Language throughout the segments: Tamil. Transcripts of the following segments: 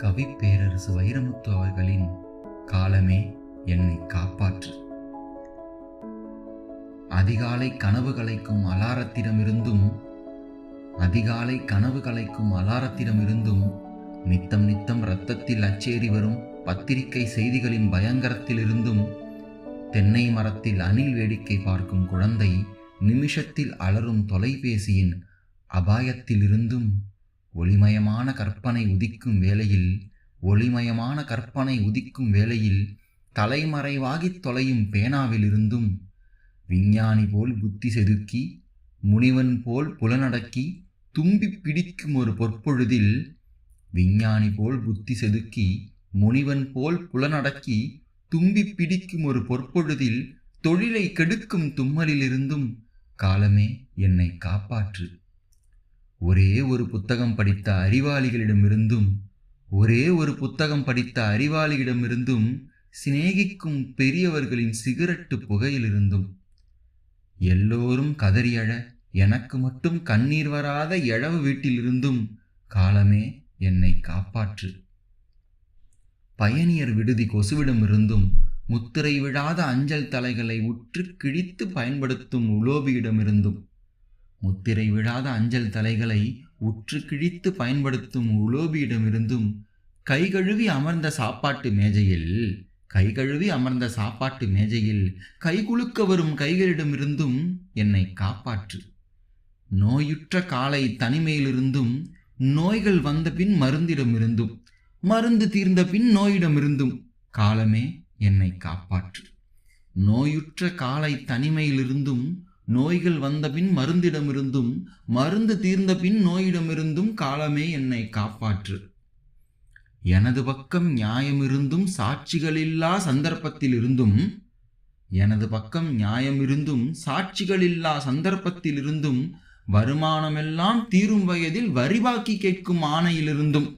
கவி பேரரசு வைரமுத்து அவர்களின் காலமே என்னை காப்பாற்று. அதிகாலை கனவு கலைக்கும் அலாரத்திடமிருந்தும் நித்தம் நித்தம் இரத்தத்தில் அச்சேறி வரும் பத்திரிகை செய்திகளின் பயங்கரத்திலிருந்தும், தென்னை மரத்தில் அணில் வேடிக்கை பார்க்கும் குழந்தை நிமிஷத்தில் அலறும் தொலைபேசியின் அபாயத்திலிருந்தும், ஒளிமயமான கற்பனை உதிக்கும் வேளையில் தலைமறைவாகித் தொலையும் பேனாவிலிருந்தும், விஞ்ஞானி போல் புத்தி செதுக்கி முனிவன் போல் புலனடக்கி தும்பி பிடிக்கும் ஒரு பொற்பொழுதில் தொழிலை கெடுக்கும் தும்மலிலிருந்தும் காலமே என்னை காப்பாற்று. ஒரே ஒரு புத்தகம் படித்த அறிவாளிகளிடமிருந்தும் சிநேகிக்கும் பெரியவர்களின் சிகரெட்டு புகையிலிருந்தும், எல்லோரும் கதறியழ எனக்கு மட்டும் கண்ணீர் வராத எழவு வீட்டிலிருந்தும் காலமே என்னை காப்பாற்று. பயணியர் விடுதி கொசுவிடமிருந்தும், முத்திரை விழாத அஞ்சல் தலைகளை உற்று கிழித்து பயன்படுத்தும் உலோபியிடமிருந்தும், கைகழுவி அமர்ந்த சாப்பாட்டு மேஜையில் கைகுலுக்க வரும் கைகளிடமிருந்தும் என்னை காப்பாற்று. நோயுற்ற காலை தனிமையிலிருந்தும், நோய்கள் வந்த பின் மருந்திடமிருந்தும், மருந்து தீர்ந்த பின் நோயிடமிருந்தும் காலமே என்னை காப்பாற்று. நோயுற்ற காலை தனிமையிலிருந்தும், நோய்கள் வந்த பின் மருந்திடமிருந்தும், மருந்து தீர்ந்த பின் நோயிடமிருந்தும் காலமே என்னை காப்பாற்று. எனது பக்கம் நியாயமிருந்தும் சாட்சிகளில்லா சந்தர்ப்பத்திலிருந்தும், வருமானமெல்லாம் தீரும் வயதில் வரிபாக்கி கேட்கும் ஆணையிலிருந்தும்,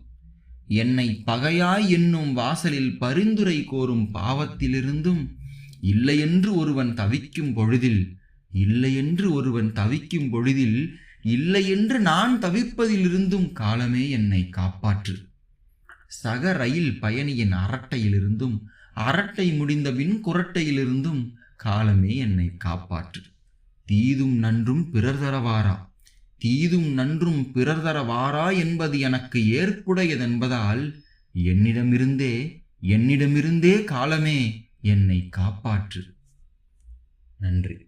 என்னை பகையாய் என்னும் வாசலில் பரிந்துரை கோரும் பாவத்திலிருந்தும், இல்லையென்று ஒருவன் தவிக்கும் பொழுதில் இல்லையென்று நான் தவிப்பதிலிருந்தும் காலமே என்னை காப்பாற்று. சக ரயில் பயணியின் அரட்டையிலிருந்தும், அரட்டை முடிந்தபின் குரட்டையிலிருந்தும் காலமே என்னை காப்பாற்று. தீதும் நன்றும் பிறர் தரவாரா என்பது எனக்கு ஏற்புடையதென்பதால் என்னிடமிருந்தே காலமே என்னை காப்பாற்று. நன்றி.